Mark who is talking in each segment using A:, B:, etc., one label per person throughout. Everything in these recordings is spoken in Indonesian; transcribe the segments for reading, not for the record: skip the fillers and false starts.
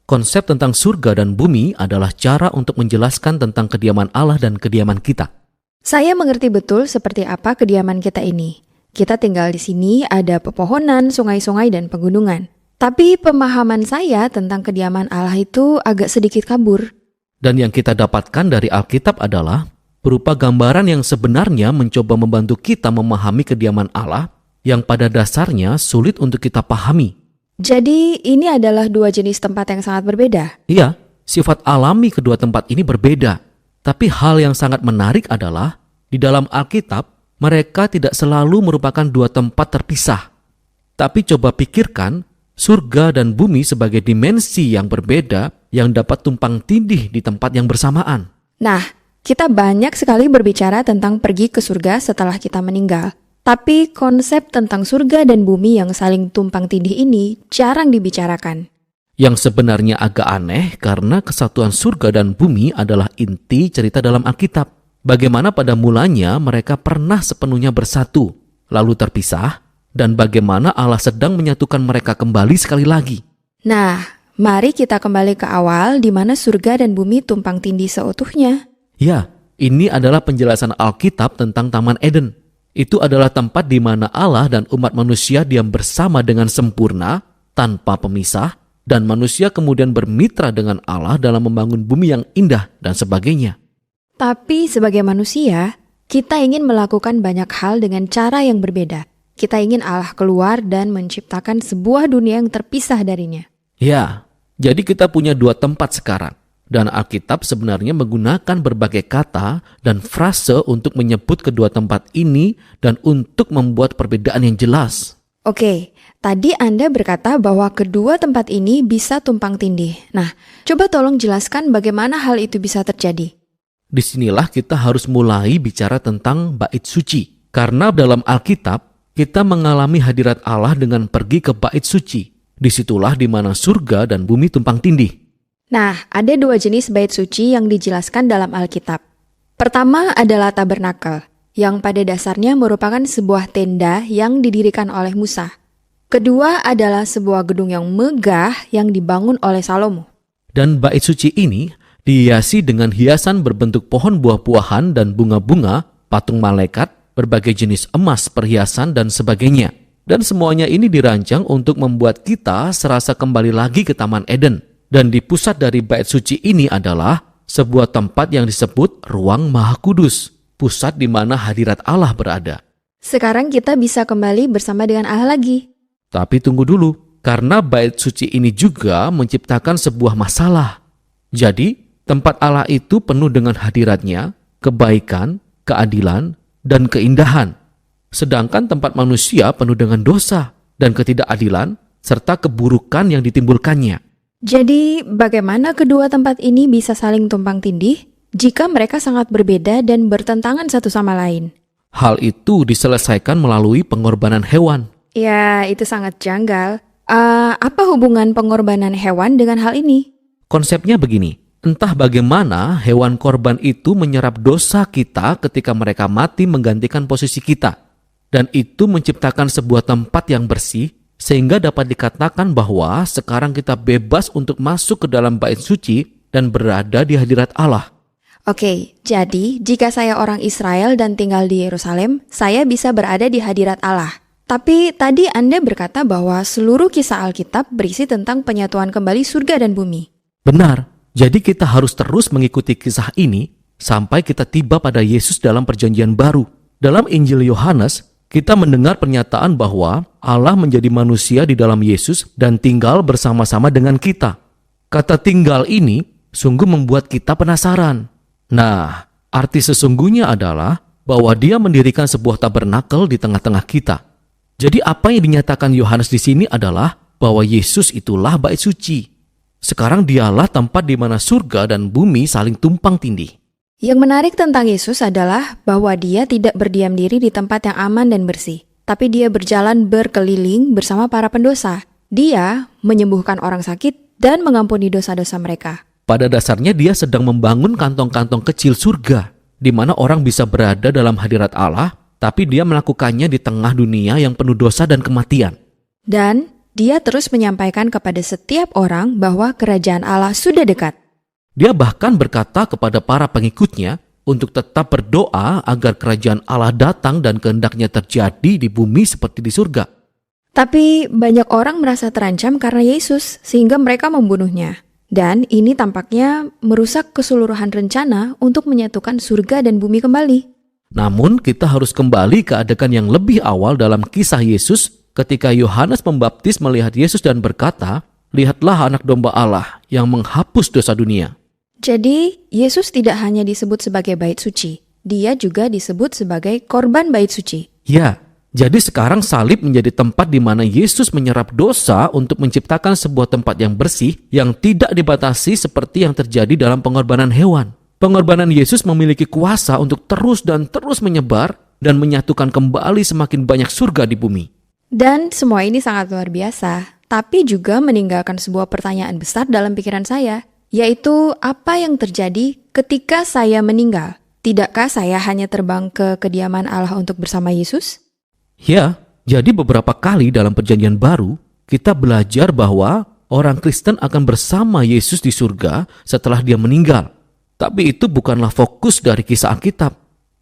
A: Konsep tentang surga dan bumi adalah cara untuk menjelaskan tentang kediaman Allah dan kediaman kita.
B: Saya mengerti betul seperti apa kediaman kita ini. Kita tinggal di sini, ada pepohonan, sungai-sungai, dan pegunungan. Tapi pemahaman saya tentang kediaman Allah itu agak sedikit kabur.
A: Dan yang kita dapatkan dari Alkitab adalah berupa gambaran yang sebenarnya mencoba membantu kita memahami kediaman Allah yang pada dasarnya sulit untuk kita pahami.
B: Jadi ini adalah dua jenis tempat yang sangat berbeda.
A: Iya, sifat alami kedua tempat ini berbeda. Tapi hal yang sangat menarik adalah di dalam Alkitab mereka tidak selalu merupakan dua tempat terpisah. Tapi coba pikirkan surga dan bumi sebagai dimensi yang berbeda yang dapat tumpang tindih di tempat yang bersamaan.
B: Nah, kita banyak sekali berbicara tentang pergi ke surga setelah kita meninggal. Tapi konsep tentang surga dan bumi yang saling tumpang tindih ini jarang dibicarakan.
A: Yang sebenarnya agak aneh karena kesatuan surga dan bumi adalah inti cerita dalam Alkitab. Bagaimana pada mulanya mereka pernah sepenuhnya bersatu, lalu terpisah, dan bagaimana Allah sedang menyatukan mereka kembali sekali lagi.
B: Nah, mari kita kembali ke awal di mana surga dan bumi tumpang tindih seutuhnya.
A: Ya, ini adalah penjelasan Alkitab tentang Taman Eden. Itu adalah tempat di mana Allah dan umat manusia diam bersama dengan sempurna, tanpa pemisah, dan manusia kemudian bermitra dengan Allah dalam membangun bumi yang indah dan sebagainya.
B: Tapi sebagai manusia, kita ingin melakukan banyak hal dengan cara yang berbeda. Kita ingin Allah keluar dan menciptakan sebuah dunia yang terpisah darinya.
A: Ya, jadi kita punya dua tempat sekarang. Dan Alkitab sebenarnya menggunakan berbagai kata dan frase untuk menyebut kedua tempat ini dan untuk membuat perbedaan yang jelas.
B: Oke, tadi Anda berkata bahwa kedua tempat ini bisa tumpang tindih. Nah, coba tolong jelaskan bagaimana hal itu bisa terjadi.
A: Disinilah kita harus mulai bicara tentang bait suci. Karena dalam Alkitab, kita mengalami hadirat Allah dengan pergi ke bait suci. Disitulah di mana surga dan bumi tumpang tindih.
B: Nah, ada dua jenis bait suci yang dijelaskan dalam Alkitab. Pertama adalah tabernakel, yang pada dasarnya merupakan sebuah tenda yang didirikan oleh Musa. Kedua adalah sebuah gedung yang megah yang dibangun oleh Salomo.
A: Dan bait suci ini dihiasi dengan hiasan berbentuk pohon buah-buahan dan bunga-bunga, patung malaikat, berbagai jenis emas, perhiasan, dan sebagainya. Dan semuanya ini dirancang untuk membuat kita serasa kembali lagi ke Taman Eden. Dan di pusat dari bait suci ini adalah sebuah tempat yang disebut Ruang Maha Kudus, pusat di mana hadirat Allah berada.
B: Sekarang kita bisa kembali bersama dengan Allah lagi.
A: Tapi tunggu dulu, karena bait suci ini juga menciptakan sebuah masalah. Jadi, tempat Allah itu penuh dengan hadiratnya, kebaikan, keadilan, dan keindahan. Sedangkan tempat manusia penuh dengan dosa dan ketidakadilan, serta keburukan yang ditimbulkannya.
B: Jadi, bagaimana kedua tempat ini bisa saling tumpang tindih jika mereka sangat berbeda dan bertentangan satu sama lain?
A: Hal itu diselesaikan melalui pengorbanan hewan.
B: Ya, itu sangat janggal. Apa hubungan pengorbanan hewan dengan hal ini?
A: Konsepnya begini, entah bagaimana hewan korban itu menyerap dosa kita ketika mereka mati menggantikan posisi kita. Dan itu menciptakan sebuah tempat yang bersih, sehingga dapat dikatakan bahwa sekarang kita bebas untuk masuk ke dalam bait suci dan berada di hadirat Allah.
B: Oke, jadi jika saya orang Israel dan tinggal di Yerusalem, saya bisa berada di hadirat Allah. Tapi tadi Anda berkata bahwa seluruh kisah Alkitab berisi tentang penyatuan kembali surga dan bumi.
A: Benar, jadi kita harus terus mengikuti kisah ini sampai kita tiba pada Yesus dalam perjanjian baru. Dalam Injil Yohanes, kita mendengar pernyataan bahwa Allah menjadi manusia di dalam Yesus dan tinggal bersama-sama dengan kita. Kata tinggal ini sungguh membuat kita penasaran. Nah, arti sesungguhnya adalah bahwa Dia mendirikan sebuah tabernakel di tengah-tengah kita. Jadi apa yang dinyatakan Yohanes di sini adalah bahwa Yesus itulah bait suci. Sekarang Dialah tempat di mana surga dan bumi saling tumpang tindih.
B: Yang menarik tentang Yesus adalah bahwa Dia tidak berdiam diri di tempat yang aman dan bersih, tapi Dia berjalan berkeliling bersama para pendosa. Dia menyembuhkan orang sakit dan mengampuni dosa-dosa mereka.
A: Pada dasarnya Dia sedang membangun kantong-kantong kecil surga, di mana orang bisa berada dalam hadirat Allah, tapi Dia melakukannya di tengah dunia yang penuh dosa dan kematian.
B: Dan Dia terus menyampaikan kepada setiap orang bahwa kerajaan Allah sudah dekat.
A: Dia bahkan berkata kepada para pengikutnya untuk tetap berdoa agar kerajaan Allah datang dan kehendaknya terjadi di bumi seperti di surga.
B: Tapi banyak orang merasa terancam karena Yesus sehingga mereka membunuhnya. Dan ini tampaknya merusak keseluruhan rencana untuk menyatukan surga dan bumi kembali.
A: Namun kita harus kembali ke adegan yang lebih awal dalam kisah Yesus ketika Yohanes Pembaptis melihat Yesus dan berkata, "Lihatlah anak domba Allah yang menghapus dosa dunia."
B: Jadi, Yesus tidak hanya disebut sebagai bait suci, dia juga disebut sebagai korban bait suci.
A: Ya, jadi sekarang salib menjadi tempat di mana Yesus menyerap dosa untuk menciptakan sebuah tempat yang bersih yang tidak dibatasi seperti yang terjadi dalam pengorbanan hewan. Pengorbanan Yesus memiliki kuasa untuk terus dan terus menyebar dan menyatukan kembali semakin banyak surga di bumi.
B: Dan semua ini sangat luar biasa, tapi juga meninggalkan sebuah pertanyaan besar dalam pikiran saya, yaitu apa yang terjadi ketika saya meninggal? Tidakkah saya hanya terbang ke kediaman Allah untuk bersama Yesus?
A: Ya, jadi beberapa kali dalam perjanjian baru, kita belajar bahwa orang Kristen akan bersama Yesus di surga setelah dia meninggal. Tapi itu bukanlah fokus dari kisah Alkitab.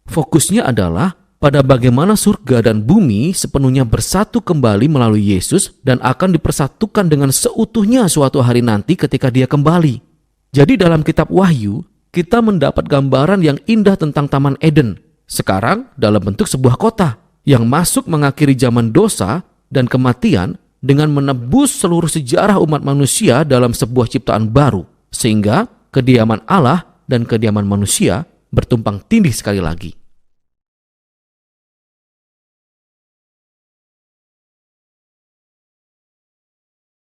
A: Fokusnya adalah pada bagaimana surga dan bumi sepenuhnya bersatu kembali melalui Yesus dan akan dipersatukan dengan seutuhnya suatu hari nanti ketika dia kembali. Jadi dalam kitab Wahyu, kita mendapat gambaran yang indah tentang Taman Eden. Sekarang dalam bentuk sebuah kota yang masuk mengakhiri zaman dosa dan kematian dengan menebus seluruh sejarah umat manusia dalam sebuah ciptaan baru. Sehingga kediaman Allah dan kediaman manusia bertumpang tindih sekali lagi.